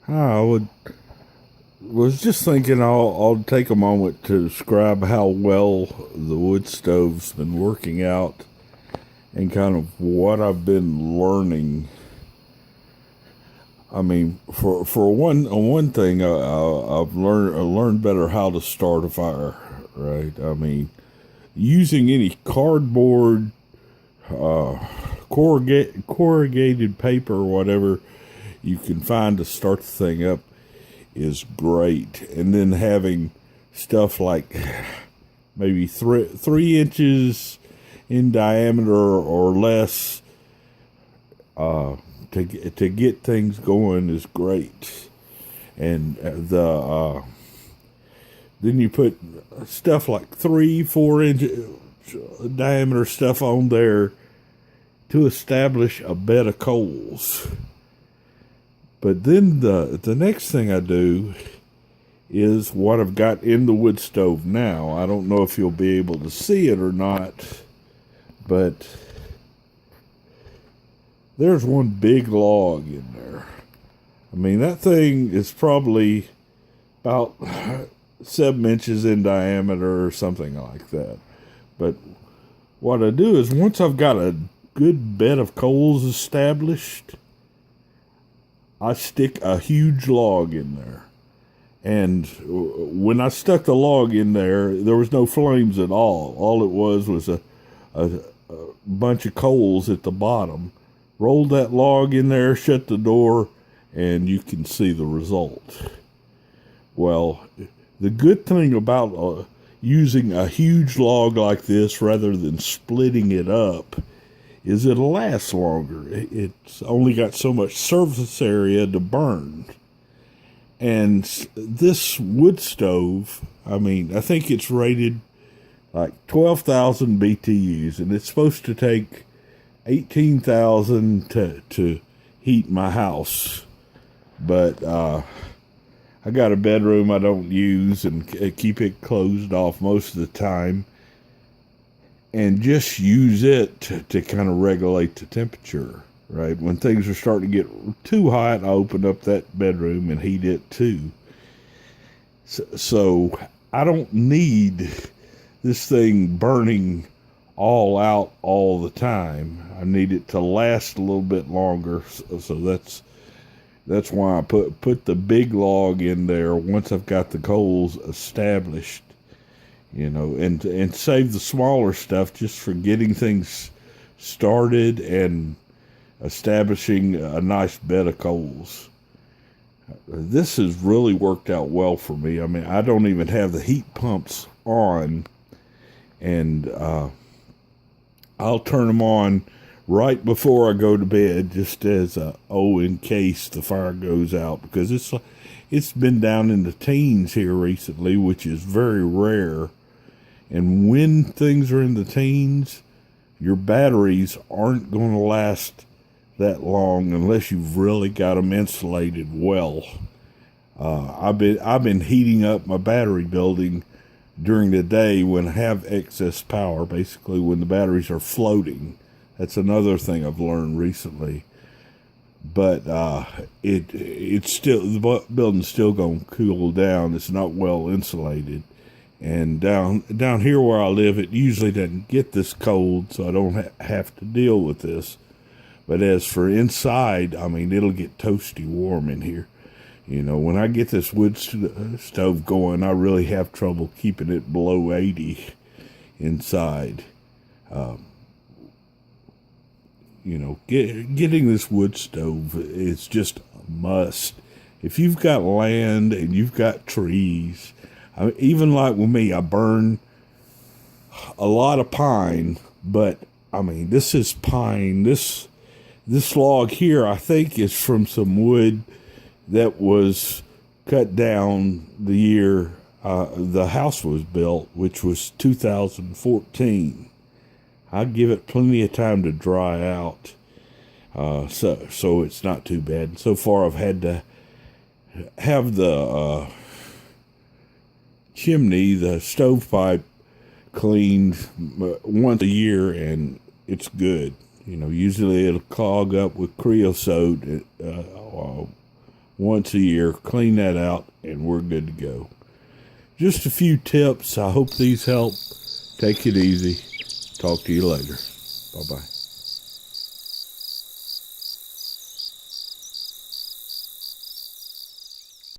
I would was just thinking I'll take a moment to describe how well the wood stove's been working out and kind of what I've been learning. I mean, for one thing, I've learned better how to start a fire. Right? I mean, using any cardboard, corrugated paper, or whatever you can find to start the thing up is great. And then having stuff like maybe 3 inches in diameter or less to get things going is great. And then you put stuff like 3-4 inch diameter stuff on there to establish a bed of coals. But then the next thing I do is what I've got in the wood stove now. I don't know if you'll be able to see it or not, but there's one big log in there. I mean, that thing is probably about 7 inches in diameter or something like that. But what I do is once I've got a good bed of coals established, I stick a huge log in there. And when I stuck the log in there, there was no flames at all. All it was a bunch of coals at the bottom. Rolled that log in there, shut the door, and you can see the result. Well, the good thing about using a huge log like this rather than splitting it up is it'll last longer. It's only got so much surface area to burn. And this wood stove, I mean, I think it's rated like 12,000 BTUs, and it's supposed to take 18,000 to heat my house. But I got a bedroom I don't use and keep it closed off most of the time, and just use it to kind of regulate the temperature, right? When things are starting to get too hot, I open up that bedroom and heat it too. So I don't need this thing burning all out all the time. I need it to last a little bit longer. So that's why I put the big log in there once I've got the coals established. And save the smaller stuff just for getting things started and establishing a nice bed of coals. This has really worked out well for me. I mean, I don't even have the heat pumps on, and I'll turn them on right before I go to bed, just as in case the fire goes out, because it's been down in the teens here recently, which is very rare. And when things are in the teens, your batteries aren't going to last that long unless you've really got them insulated well. I've been heating up my battery building during the day when I have excess power, basically when the batteries are floating. That's another thing I've learned recently. But it's still, the building's still going to cool down. It's not well insulated. And down here where I live, it usually doesn't get this cold, so I don't have to deal with this. But as for inside, I mean, it'll get toasty warm in here. When I get this wood stove going, I really have trouble keeping it below 80 inside. Getting this wood stove is just a must. If you've got land and you've got trees, I mean, even like with me, I burn a lot of pine, but I mean, this is pine. This log here, I think, is from some wood that was cut down the year the house was built, which was 2014. I give it plenty of time to dry out, so it's not too bad. So far, I've had to have the chimney, the stovepipe, cleaned once a year, and it's good. Usually it'll clog up with creosote once a year, clean that out, and we're good to go. Just a few tips. I hope these help. Take it easy. Talk to you later. Bye-bye.